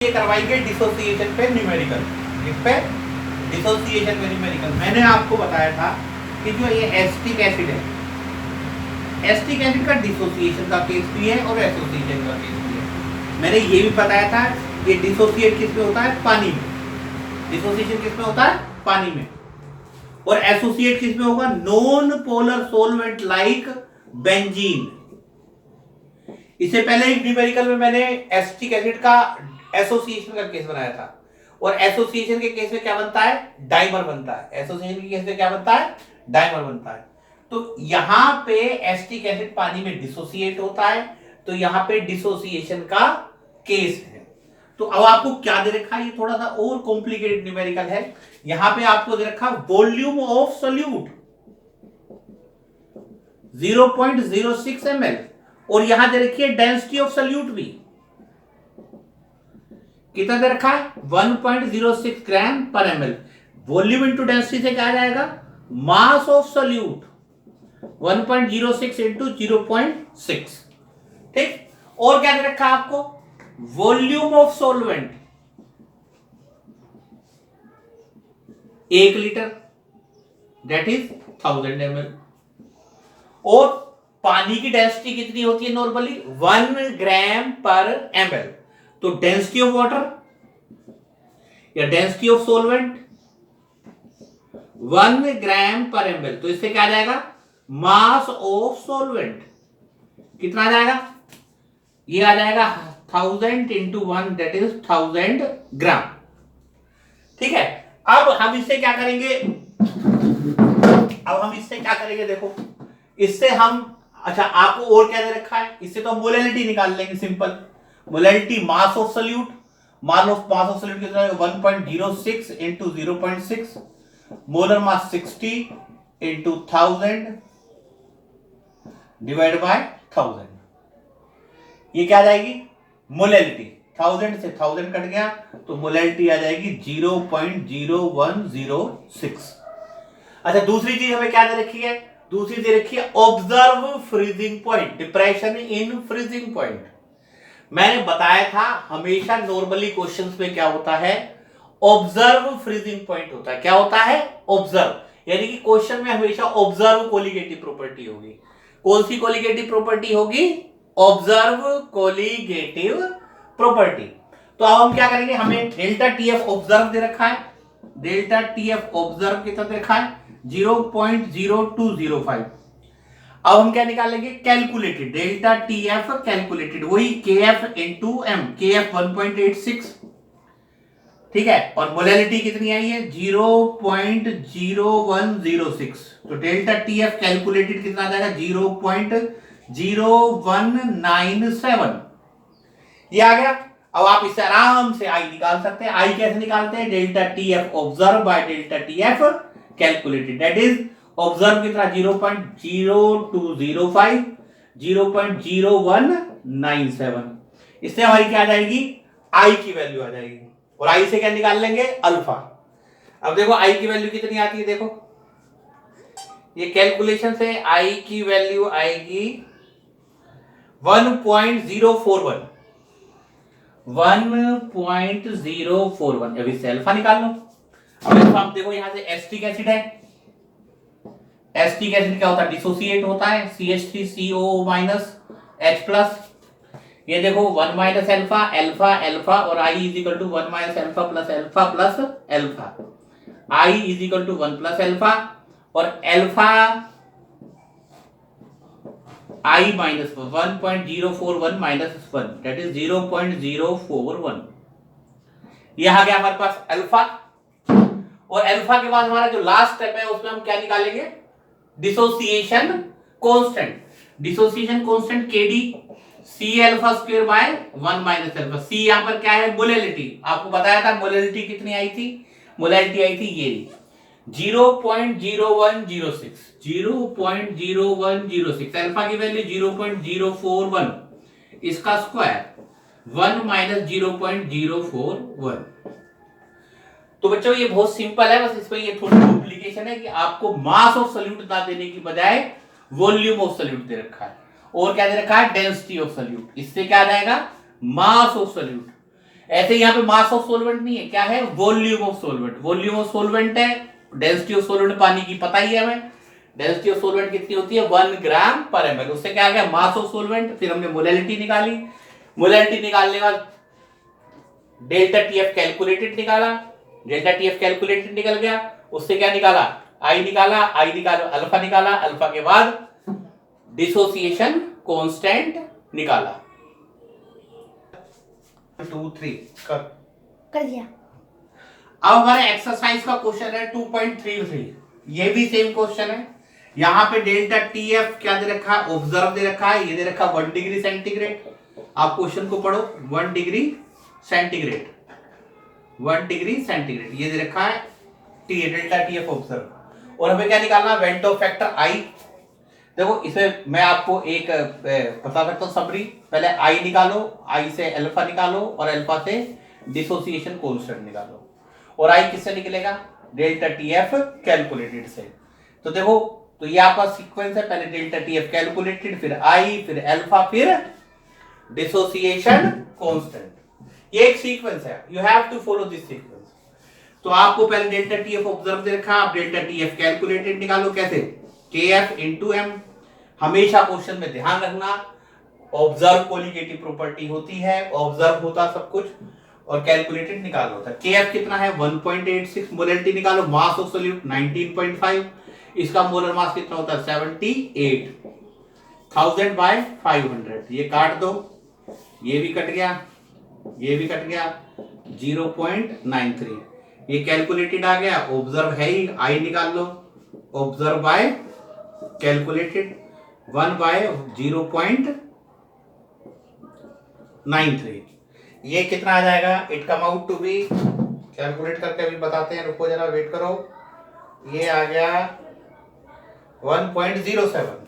ये करवाएंगे डिसोसिएशन पे न्यूमेरिकल। इस पे डिसोसिएशन पे न्यूमेरिकल मैंने आपको बताया था कि जो ये एसिटिक एसिड है, एसिटिक एसिड का डिसोसिएशन का केस भी है और एसोसिएशन का केस भी है। मैंने ये भी बताया था ये डिसोसिएट किस में होता है, पानी में। डिसोसिएशन किस में होता है, पानी में। और एसोसिएट किस में होगा, non polar solvent like benzene. इससे पहले एक न्यूमेरिकल में मैंने एसिटिक एसिड का एसोसिएशन का केस बनाया था, और एसोसिएशन के केस में क्या बनता है, डाइमर बनता है। एसोसिएशन के केस में क्या बनता है, डाइमर बनता है। तो यहां पे एसिटिक एसिड पानी में डिसोसिएट होता है, तो यहां पे डिसोसिएशन का केस है। तो अब आपको क्या दे रखा है, ये थोड़ा सा और कॉम्प्लिकेटेड न्यूमेरिकल है। यहां पे आपको दे रखा वॉल्यूम ऑफ सोल्यूट 0.06 ml, और यहां दे रखी है डेंसिटी ऑफ सोल्यूट भी कितना दे रखा है, 1.06 ग्राम पर ml। वॉल्यूम इंटू डेंसिटी से क्या आ जाएगा, मास ऑफ सोल्यूट 1.06 इंटू 0.6। ठीक, और क्या दे रखा है आपको, volume of solvent 1 litre that is 1000 ml। और पानी की डेंसिटी कितनी होती है नॉर्मली, 1 ग्राम पर ml। तो डेंसिटी ऑफ वाटर या डेंसिटी ऑफ सॉल्वेंट 1 ग्राम पर ml, तो इससे क्या आ जाएगा, मास ऑफ सॉल्वेंट कितना आ जाएगा, ये आ जाएगा 1000 इंटू 1 दैट इज 1000 ग्राम। ठीक है, अब हम इससे क्या करेंगे, देखो इससे हम, अच्छा आपको और क्या दे रखा है, इससे तो हम मोलैलिटी निकाल लेंगे, simple molality mass of solute. Mass of solute कितना है, 1.06 into 0.6, molar mass 60 into 1000 divide by 1000। ये क्या आ जाएगी, मोलैलिटी। 1000 से 1000 कट गया तो मोलैलिटी आ जाएगी 0.0106। अच्छा, दूसरी चीज हमें क्या दे रखी है, दूसरी दे रखी है observe freezing point, depression in freezing point. मैंने बताया था हमेशा नॉर्मली क्वेश्चंस में क्या होता है, ऑब्जर्व फ्रीजिंग पॉइंट होता है। क्या होता है, ऑब्जर्व, यानी कि क्वेश्चन में हमेशा ऑब्जर्व कोलिगेटिव प्रॉपर्टी होगी। कौन सी कोलिगेटिव प्रॉपर्टी होगी, ऑब्जर्व कोलिगेटिव प्रॉपर्टी। तो अब हम क्या करेंगे, हमें डेल्टा टीएफ ऑब्जर्व दे रखा है, डेल्टा टीएफ ऑब्जर्व कितना दे रखा है, 0.0205। अब हम क्या निकालेंगे, कैलकुलेटेड डेल्टा टीएफ कैलकुलेटेड, वही केएफ इंटू एम, केएफ 1.86। ठीक है, और मोलैलिटी कितनी आई है, 0.0106। तो डेल्टा टीएफ कैलकुलेटेड कितना आ जाएगा, 0.0197। ये आ गया। अब आप इससे आराम से आई निकाल सकते हैं। आई कैसे निकालते हैं, delta TF observe by delta TF calculated, that is observe कितना 0.0205, 0.0197। इससे हमारी क्या आ जाएगी, आई की वैल्यू आ जाएगी। और आई से क्या निकाल लेंगे, अल्फा। अब देखो आई की वैल्यू कितनी आती है, देखो ये कैलकुलेशन से आई की वैल्यू आएगी 1.041, 1.041। अभी से अल्फा निकाल लो। अब आप देखो यहां से एसिटिक एसिड है, एसिटिक एसिड क्या होता है, डिसोसिएट होता है, CH3CO- ये देखो 1 माइनस अल्फा, अल्फा अल्फा, और I is equal to 1 minus alpha plus alpha plus alpha. I is equal to 1 plus alpha, और alpha I minus 1.041 minus 1 that is 0.041। यह आ गया हमारे पास अल्फा। और अल्फा के बाद हमारा जो लास्ट स्टेप है उसमें हम क्या निकालेंगे, dissociation constant. Dissociation constant KD C alpha square by 1 minus alpha. C यहां पर क्या है, मोलैलिटी। आपको बताया था मोलैलिटी कितनी आई थी, मोलैलिटी आई थी ये 0.0106, 0.0106। अल्फा की वैल्यू 0.041, इसका स्क्वायर 1 माइनस 0.041। तो बच्चों ये बहुत सिंपल है, बस इसमें ये थोड़ी कॉम्प्लिकेशन है कि आपको मास ऑफ सोल्यूट ना देने की बजाय वॉल्यूम ऑफ सोल्यूट दे रखा है, और क्या दे रखा है, डेंसिटी ऑफ सोल्यूट। इससे क्या आ जाएगा, मास ऑफ सोल्यूट। ऐसे यहाँ पे मास ऑफ सोलवेंट नहीं है, क्या है, volume of solvent. Volume of solvent है, डेंसिटी ऑफ सोलवेंट पानी की पता ही है हमें, डेंसिटी ऑफ सोलवेंट कितनी होती है 1 ग्राम पर ml। उससे क्या आ गया मास ऑफ सोलवेंट, फिर हमने मोलैलिटी निकाली, मोलैलिटी निकालने के बाद डेल्टा टीएफ कैलकुलेटेड निकाला, डेल्टा टीएफ कैलकुलेटेड निकल गया, उससे क्या निकाला आई निकाला, आई निकाला अल्फा निकाला, अल्फा के बाद डिसोसिएशन कांस्टेंट निकाला। 2 3 कर दिया। अब हमारे एक्सरसाइज का क्वेश्चन है 2.33, ये भी सेम क्वेश्चन है। यहाँ पे डेल्टा टीएफ क्या दे रखा है, ऑब्जर्व दे रखा है, ये दे रखा 1 डिग्री सेंटीग्रेड। आप क्वेश्चन को पढ़ो, 1 डिग्री सेंटीग्रेड, 1 डिग्री सेंटीग्रेड ये दे रखा है टी डेल्टा टीएफ ऑब्जर्व। और हमें क्या निकालना, वेंटो फैक्टर आई। देखो इसमें मैं आपको एक बता सकता हूँ समरी, पहले आई निकालो, आई से अल्फा निकालो और अल्फा से डिसोसिएशन कांस्टेंट निकालो। और आई किससे निकलेगा, डेल्टा टीएफ कैलकुलेटेड से। तो देखो तो ये आपका सीक्वेंस है, पहले डेल्टा टीएफ कैलकुलेटेड, फिर आई, फिर अल्फा, फिर डिसोसिएशन कांस्टेंट। ये एक सीक्वेंस है, you have to follow this sequence. तो आपको पहले डेल्टा टीएफ ऑब्जर्व दे रखा, आप डेल्टा टीएफ कैलकुलेटेड निकालो, कैसे, केएफ इनटू एम। हमेशा क्वेश्चन में ध्यान रखना ऑब्जर्व कोलिगेटिव प्रॉपर्टी होती है, ऑब्जर्व होता सब कुछ और कैलकुलेटेड निकाल होता है। केएफ कितना है 1.86, मोलैलिटी निकालो, मास ऑफ सॉल्यूट 19.5, इसका मोलर मास कितना होता है 78,1000/500। ये काट दो, ये भी कट गया, ये भी कट गया, 0.93। ये कैलकुलेटेड आ गया, ऑब्जर्व है ही, आई निकाल लो, ऑब्जर्व बाय कैलकुलेटेड 1/0.93। ये कितना आ जाएगा, it come out to be, calculate करके अभी बताते हैं, रुको जरा वेट करो। ये आ गया 1.07,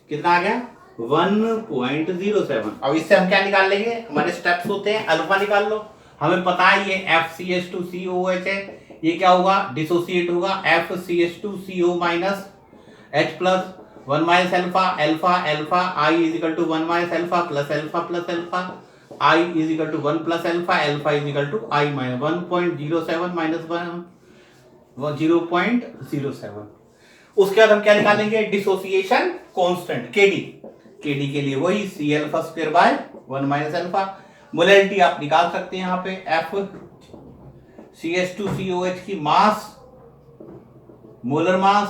कितना आ गया 1.07। अब इससे हम क्या निकाल लेंगे, हमारे स्टेप्स होते हैं, अल्फा निकाल लो, हमें पता है ये FCH2COOH है, ये क्या होगा डिसोसिएट होगा FCH2CO minus H plus 1 minus alpha, alpha alpha I is equal to 1 minus alpha plus alpha plus alpha, I is equal to 1 plus alpha, alpha is equal to I minus 1.07 minus 0.07। उसके बाद हम क्या निकालेंगे, dissociation constant KD, KD के लिए वही C alpha square by 1 minus alpha. Molality आप निकाल सकते हैं यहाँ पे, FCH2COH की मास, मोलर मास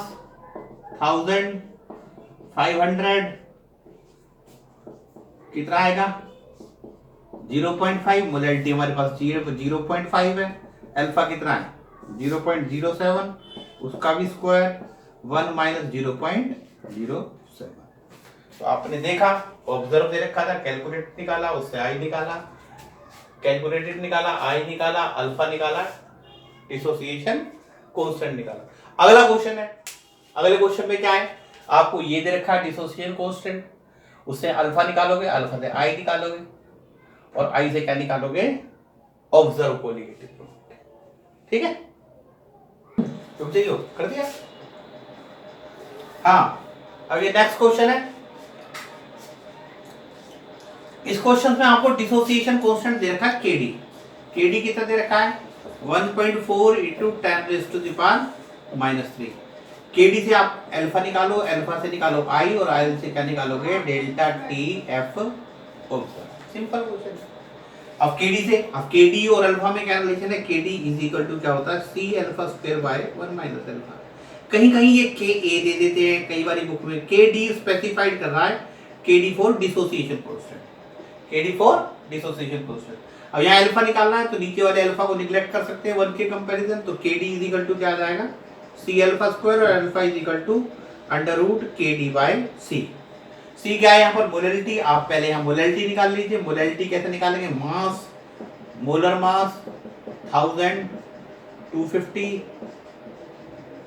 1500, कितना आएगा 0.5, मोलैलिटी हमारे पास 0.5 है, अल्फा कितना है 0.07, उसका भी स्क्वायर 1 माइनस 0.07। तो आपने देखा ऑब्जर्व दे रखा था, कैलकुलेट निकाला, उससे आई निकाला, कैलकुलेटेड निकाला, आई निकाला, अल्फा निकाला, डिसोसिएशन कांस्टेंट निकाला। अगला क्वेश्चन है, अगले क्वेश्चन में क्या है, आपको ये दे रखा है डिसोसिएशन कांस्टेंट, उससे अल्फा निकालोगे, अल्फा से आई निकालोगे और आई से क्या निकालोगे, ऑब्जर्व कोलिगेटिव प्रॉपर्टी। ठीक है, तुम चाहिए कर दिया। हाँ, अब ये नेक्स्ट क्वेश्चन है। इस क्वेश्चन में आपको डिसोसिएशन कांस्टेंट दे रखा है KD, KD कितना दे रखा है 1.4 इंटू 10⁻³ KD से आप अल्फा निकालो, अल्फा से निकालो I और I से क्या निकालोगे, delta TF observe. Simple question है। अब KD से, अब KD और अल्फा में क्या रिलेशन है, KD इज इक्वल टू क्या होता है C alpha square by 1 minus alpha. कहीं कहीं ये KA दे देते हैं, कई बार बुक में KD स्पेसिफाइड कर रहा है, KD for dissociation constant, KD for dissociation constant. अब यहाँ अल्फा निकालना है तो नीचे वाले अल्फा को निगलेक्ट कर सकते हैं 1 के कंपैरिजन, तो KD इज इक्वल टू क्या आ जाएगा C अल्फा स्क्वायर और alpha is equal to √KD by C। C क्या है यहाँ पर मोलैलिटी, आप पहले यहाँ मोलैलिटी निकाल लीजिए। मोलैलिटी कैसे निकालेंगे, मास, मोलर मास 1250,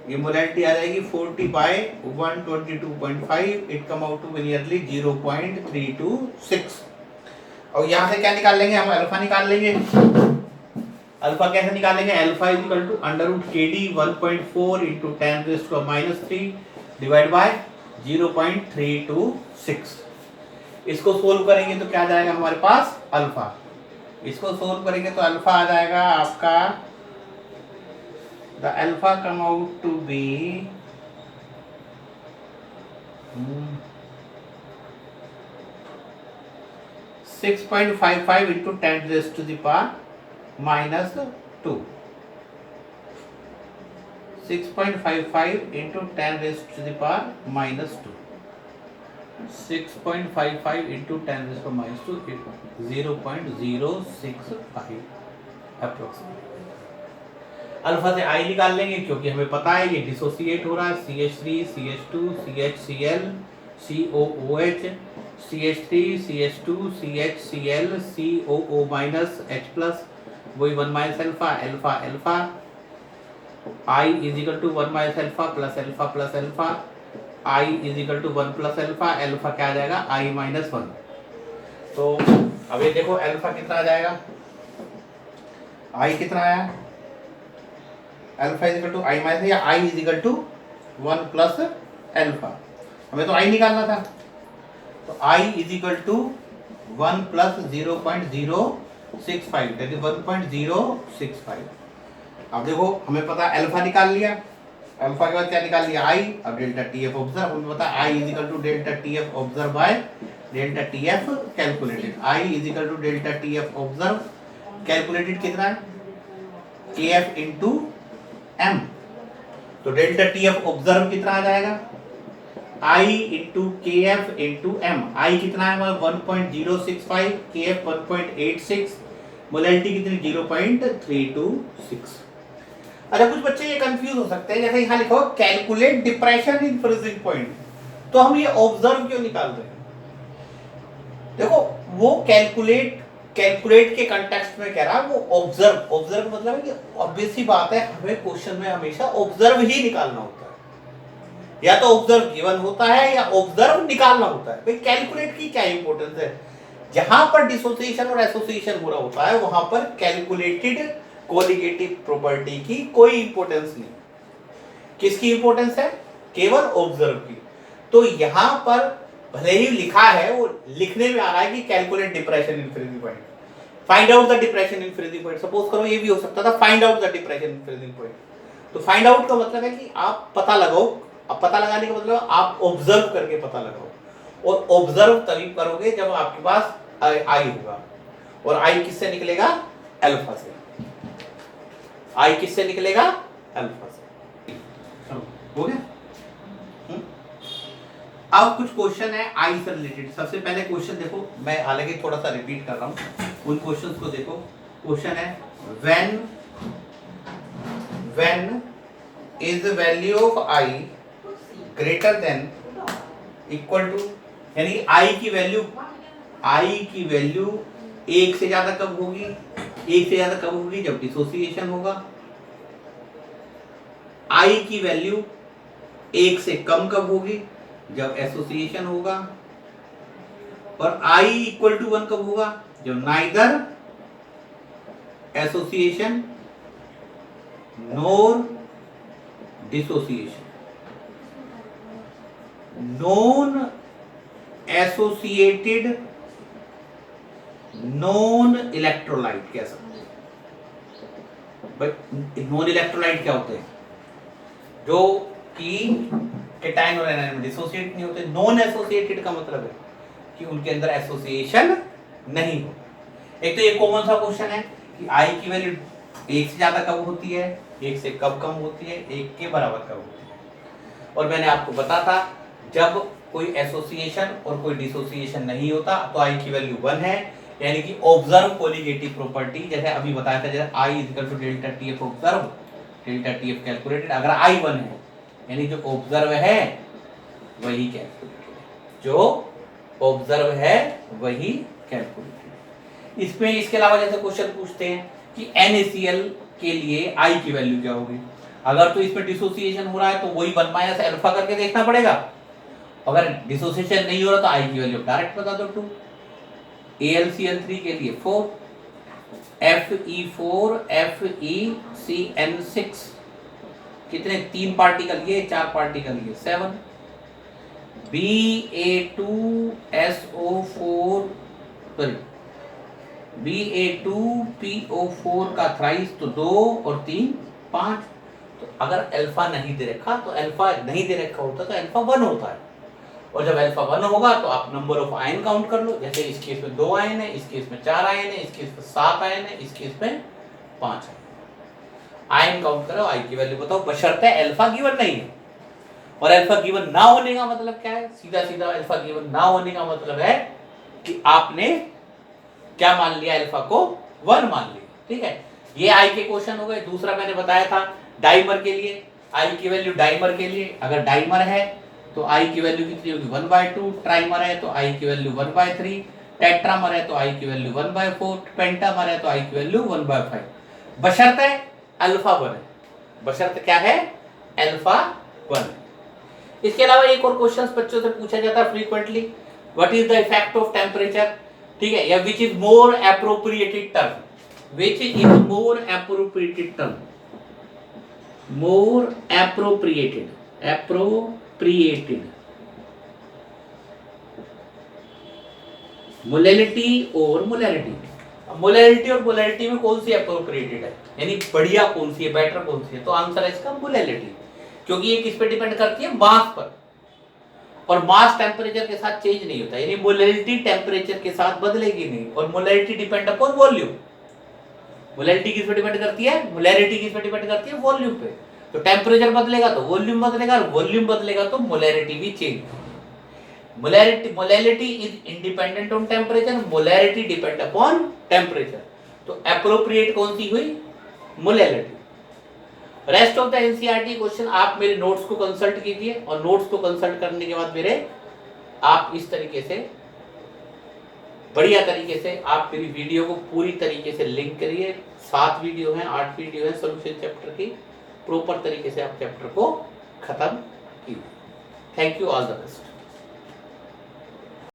ये मोलैलिटी आ जाएगी 40/122.5, it come out to nearly 0.326। और यहाँ से क्या निकाल लेंगे, हम अल्फा निकाल लेंगे। अल्फा कैसे निकालेंगे, alpha is equal to √KD 1.4 into 10⁻³ divide by 0.326। इसको सोल्व करेंगे तो क्या जाएगा हमारे पास, अल्फा इसको सोल्व करेंगे तो अल्फा आ जाएगा आपका, the alpha come out to be 6.55 into 10 raised to the power minus 2. 6.55 into 10 raised to the power minus 2. 6.55 into 10 raised to minus 2, 0.065 approximate. Alpha से आई निकाल लेंगे क्योंकि हमें पता है ये डिसोसिएट हो रहा है, CH3 CH2 CHCl COOH CH3 CH2 CHCl COO minus H plus, वही 1 minus alpha alpha alpha I is equal to 1 minus alpha plus alpha plus alpha I is equal to 1 plus alpha, alpha क्या आ जाएगा I minus 1। तो अब ये देखो alpha कितना आ जाएगा, I कितना आया, alpha is equal to I minus या I is equal to 1 plus alpha, हमें तो आई निकालना था, तो I is equal to 1 plus 0.065 that is 1.065। अब देखो हमें पता अल्फा निकाल लिया, अल्फा के बाद क्या निकाल लिया आई, अब डेल्टा टी एफ ऑब्जर्व, हमें पता I is equal to delta T F observe by delta T F calculated, I is equal to delta T F observe calculated कितना है के एफ इंटू एम, तो डेल्टा टी एफ ऑब्जर्व कितना आ जाएगा I into K F into M, I कितना है हमारा 1.065, के एफ 1.86, मोलैलिटी कितनी 0.326। अच्छा कुछ बच्चे ये कंफ्यूज हो सकते हैं, जैसे यहाँ लिखो calculate depression in freezing point, तो हम ये ऑब्जर्व क्यों निकाल रहे हैं, देखो वो कैलकुलेट के कंटेक्स्ट में कह रहा है, वो ऑब्जर्व मतलब है कि ऑब्वियस सी बात है हमें क्वेश्चन में हमेशा ऑब्जर्व ही निकालना होता है, या तो ऑब्जर्व गिवन होता है या ऑब्जर्व निकालना होता है, भाई कैलकुलेट की क्या इंपॉर्टेंस है, जहां पर डिसोसिएशन और एसोसिएशन हो रहा होता है वहां पर कैलकुलेटेड कोलिगेटिव प्रॉपर्टी की कोई इंपॉर्टेंस नहीं, किसकी इंपॉर्टेंस है, केवल ऑब्जर्व की। तो यहां पर भले ही लिखा है, वो लिखने में आ रहा है कि calculate depression in freezing point, find out the depression in freezing point, suppose करो ये भी हो सकता था find out the depression in freezing point, तो फाइंड आउट का मतलब है कि आप पता लगाओ, अब पता लगाने का मतलब आप ऑब्जर्व करके पता लगाओ, और ऑब्जर्व तभी करोगे जब आपके पास आई होगा, और आई किससे निकलेगा अल्फा से, आई किससे निकलेगा अल्फा से, हो गया। अब कुछ क्वेश्चन है आई से रिलेटेड, सबसे पहले क्वेश्चन देखो, मैं हालांकि थोड़ा सा रिपीट कर रहा हूं, उन क्वेश्चंस को देखो। क्वेश्चन है when is the value of I greater than equal to, यानी आई की वैल्यू एक से ज्यादा कब होगी, एक से ज्यादा कब होगी जब डिसोसिएशन होगा, आई की वैल्यू एक से कम कब होगी जब एसोसिएशन होगा, और आई इक्वल टू 1 कब होगा जब neither association nor dissociation, non associated non electrolyte कह सकते हैं, बट नॉन इलेक्ट्रोलाइट क्या होते हैं, जो कि केटाइन और एनायन में डिसोसिएट नहीं होते, नॉन एसोसिएटेड का मतलब है कि उनके अंदर एसोसिएशन नहीं हो। एक तो ये कॉमन सा क्वेश्चन है कि आई की वैल्यू एक से ज्यादा कब होती है, एक से कब कम होती है, एक के बराबर कब होती है, और मैंने आपको बताया था जब कोई एसोसिएशन और कोई डिसोसिएशन नहीं होता तो आई की वैल्यू 1 है, यानी कि ऑब्जर्व कोलिगेटिव प्रॉपर्टी, जैसे अभी बताया था, जैसे I is equal to delta TF observe delta TF calculated, अगर आई 1 है यानी जो ऑब्जर्व है वही कैलकुलेटेड, जो ऑब्जर्व है वही कैलकुलेटेड। इसमें इसके अलावा जैसे क्वेश्चन पूछते हैं कि NaCl के लिए आई की वैल्यू क्या होगी, अगर तो इसमें डिसोसिएशन हो रहा है तो वही 1 माइनस अल्फा करके देखना पड़ेगा, अगर डिसोसिएशन नहीं हो रहा तो आई की वैल्यू डायरेक्ट बता दो 2, AlCl3 के लिए 4, Fe4 FeCN6 कितने 3 पार्टिकल, ये 4 पार्टिकल, ये 7, Ba2SO4 सॉरी Ba2PO4 का थ्राइस तो 2 और 3 5। तो अगर अल्फा नहीं दे रखा तो अल्फा नहीं दे रखा होता तो अल्फा 1 होता है, और जब अल्फा 1 होगा तो आप नंबर ऑफ आयन काउंट कर लो। जैसे इस केस में 2 आयन है, इस केस में 4 आयन है, इस केस में 7 आयन है, इस केस में 5 है। आयन काउंट करो, आई की वैल्यू बताओ, बशर्ते अल्फा गिवन नहीं है। और अल्फा गिवन ना होने का मतलब क्या है? सीधा सीधा अल्फा गिवन ना होने का मतलब है कि आपने क्या मान लिया? अल्फा को 1 मान लिया। ठीक है, ये आई के क्वेश्चन हो गए। दूसरा मैंने बताया था डाइमर के लिए, आई की वैल्यू डाइमर के लिए, अगर डाइमर है तो आई की वैल्यू कितनी होगी? 1/2। ट्राइमर है तो आई की वैल्यू 1/3। टेट्रामर है तो आई की वैल्यू 1/4। पेंटामर है तो आई की वैल्यू 1/5, बशर्ते अल्फा 1 है। बशर्ते क्या है? अल्फा 1। इसके अलावा एक और क्वेश्चन बच्चों से पूछा जाता है frequently, what is the effect of temperature? ठीक है, या which is more appropriated term, which is more appropriated term, more appropriated molality और मोलैरिटी। मोलैलिटी और मोलैरिटी में कौन सी अप्रोप्रिएटेड है, यानी बढ़िया कौन सी है, बेटर कौन सी है? तो आंसर है इसका मोलैलिटी, क्योंकि ये किस पे डिपेंड करती है? मास पर, और मास टेम्परेचर के साथ चेंज नहीं होता, यानी मोलैलिटी टेम्परेचर के साथ बदलेगी नहीं, और molality depend upon volume. Molarity किस पे डिपेंड करती है? मोलैरिटी किस पे डिपेंड करती है? वॉल्यूम पे। तो टेम्परेचर बदलेगा तो वॉल्यूम बदलेगा, और वॉल्यूम बदलेगा तो मोलैरिटी भी change. Molality is independent on temperature, molarity depend upon temperature. तो एप्रोप्रिएट कौन सी हुई? Molality. Rest of the NCERT question आप मेरे नोट्स को कंसल्ट कीजिए, और नोट्स को कंसल्ट करने के बाद मेरे आप इस तरीके से बढ़िया तरीके से आप मेरी वीडियो को पूरी तरीके से लिंक करिए। 7 वीडियो हैं, 8 वीडियो है सॉल्यूशन चैप्टर की, प्रॉपर तरीके से आप चैप्टर को खत्म कीजिए। Thank you, all the best.